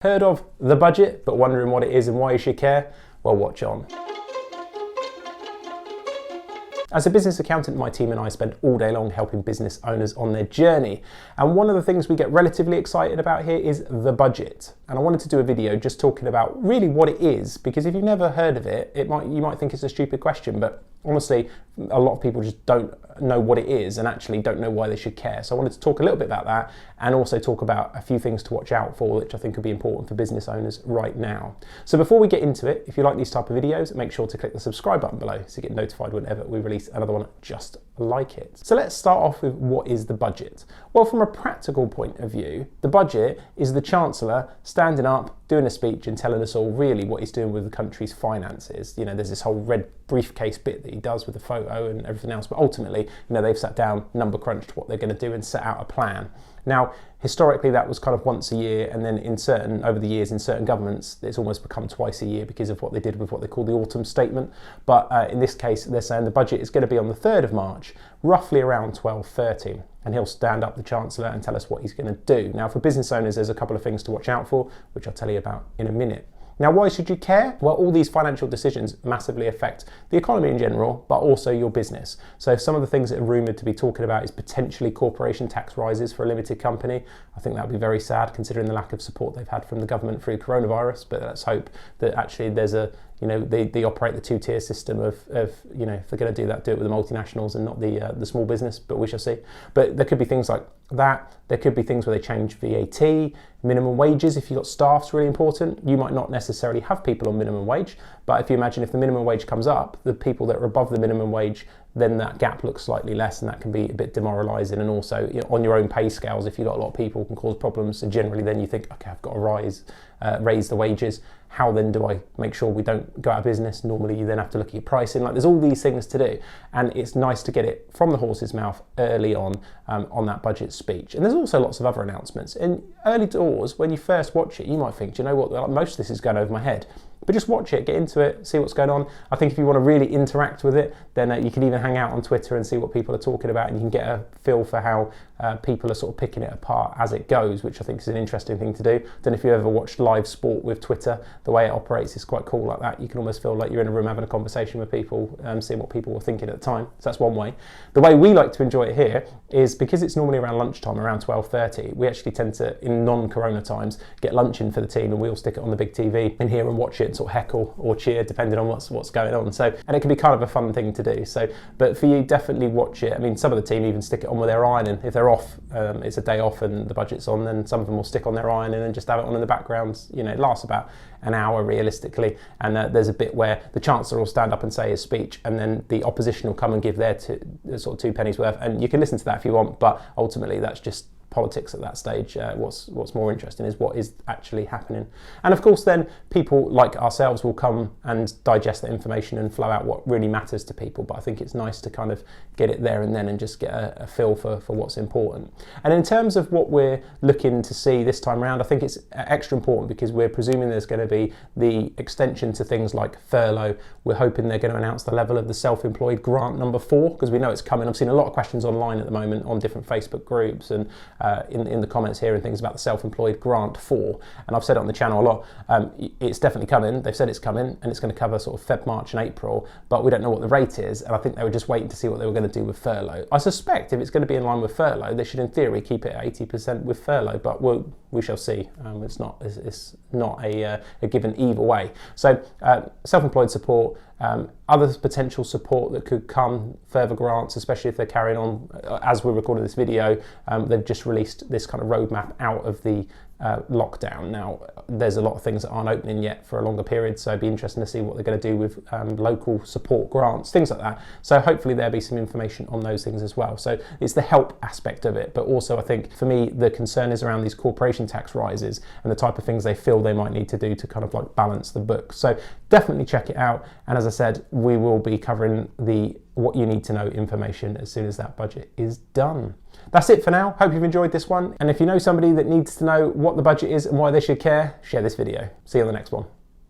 Heard of the budget, but wondering what it is and why you should care? Well, watch on. As a business accountant, my team and I spend all day long helping business owners on their journey. And one of the things we get relatively excited about here is the budget. And I wanted to do a video just talking about really what it is, because if you've never heard of it, you might think it's a stupid question, but honestly, a lot of people just don't know what it is and actually don't know why they should care. So I wanted to talk a little bit about that and also talk about a few things to watch out for, which I think could be important for business owners right now. So before we get into it, if you like these type of videos, make sure to click the subscribe button below so you get notified whenever we release another one just like it. So let's start off with what is the budget? Well, from a practical point of view, the budget is the Chancellor standing up, doing a speech and telling us all really what he's doing with the country's finances. You know, there's this whole red briefcase bit that he does with the photo and everything else, but ultimately, you know, they've sat down, number crunched what they're going to do and set out a plan. Now, historically, that was kind of once a year, and then over the years in certain governments, it's almost become twice a year because of what they did with what they call the autumn statement. But in this case, they're saying the budget is going to be on the 3rd of March, roughly around 12:30. And he'll stand up, the Chancellor, and tell us what he's going to do. Now, for business owners, there's a couple of things to watch out for, which I'll tell you about in a minute. Now, why should you care? Well, all these financial decisions massively affect the economy in general, but also your business. So some of the things that are rumoured to be talking about is potentially corporation tax rises for a limited company. I think that would be very sad considering the lack of support they've had from the government through coronavirus, but let's hope that actually there's they operate the two-tier system of you know, if they're going to do that, do it with the multinationals and not the small business, but we shall see. But there could be things like that. There could be things where they change VAT, minimum wages. If you've got staff's really important. You might not necessarily have people on minimum wage, but if you imagine if the minimum wage comes up, the people that are above the minimum wage, then that gap looks slightly less, and that can be a bit demoralising. And also, you know, on your own pay scales, if you've got a lot of people, can cause problems. So generally then you think, okay, I've got to raise the wages. How then do I make sure we don't go out of business? Normally you then have to look at your pricing. Like, there's all these things to do, and it's nice to get it from the horse's mouth early on that budget speech. And there's also lots of other announcements. In early doors, when you first watch it, you might think, do you know what, most of this is going over my head. But just watch it, get into it, see what's going on. I think if you want to really interact with it, then you can even hang out on Twitter and see what people are talking about, and you can get a feel for how people are sort of picking it apart as it goes, which I think is an interesting thing to do. I don't know if you ever watched live sport with Twitter. The way it operates is quite cool like that. You can almost feel like you're in a room having a conversation with people, seeing what people were thinking at the time. So that's one way. The way we like to enjoy it here is because it's normally around lunchtime, around 12:30, we actually tend to, in non-corona times, get lunch in for the team, and we all stick it on the big TV in here and watch it and sort of heckle or cheer depending on what's going on. So, and it can be kind of a fun thing to do. So, but for you, definitely watch it. I mean, some of the team even stick it on with their ironing. If they're off, it's a day off and the budget's on, then some of them will stick on their ironing and just have it on in the background. You know, it lasts about an hour realistically, and there's a bit where the Chancellor will stand up and say his speech, and then the opposition will come and give their sort of 2 pennies worth, and you can listen to that if you want, but ultimately that's just politics at that stage. What's more interesting is what is actually happening. And of course then people like ourselves will come and digest that information and flow out what really matters to people, but I think it's nice to kind of get it there and then and just get a feel for what's important. And in terms of what we're looking to see this time around, I think it's extra important because we're presuming there's going to be the extension to things like furlough. We're hoping they're going to announce the level of the self-employed grant number 4, because we know it's coming. I've seen a lot of questions online at the moment on different Facebook groups and in the comments here and things about the self-employed grant 4, and I've said it on the channel a lot. It's definitely coming. They've said it's coming, and it's going to cover sort of Feb, March and April, but we don't know what the rate is, and I think they were just waiting to see what they were going to do with furlough. I suspect if it's going to be in line with furlough, they should in theory keep it at 80% with furlough, but we shall see. It's not a given either way. So self-employed support, other potential support that could come, further grants, especially if they're carrying on, as we're recording this video, they've just released this kind of roadmap out of the lockdown. Now, there's a lot of things that aren't opening yet for a longer period, so it'd be interesting to see what they're going to do with local support grants, things like that. So hopefully there'll be some information on those things as well. So it's the help aspect of it, but also I think for me the concern is around these corporation tax rises and the type of things they feel they might need to do to kind of like balance the books. So definitely check it out, and as I said, we will be covering the what you need to know information as soon as that budget is done. That's it for now. Hope you've enjoyed this one, and if you know somebody that needs to know what the budget is and why they should care, share this video. See you on the next one.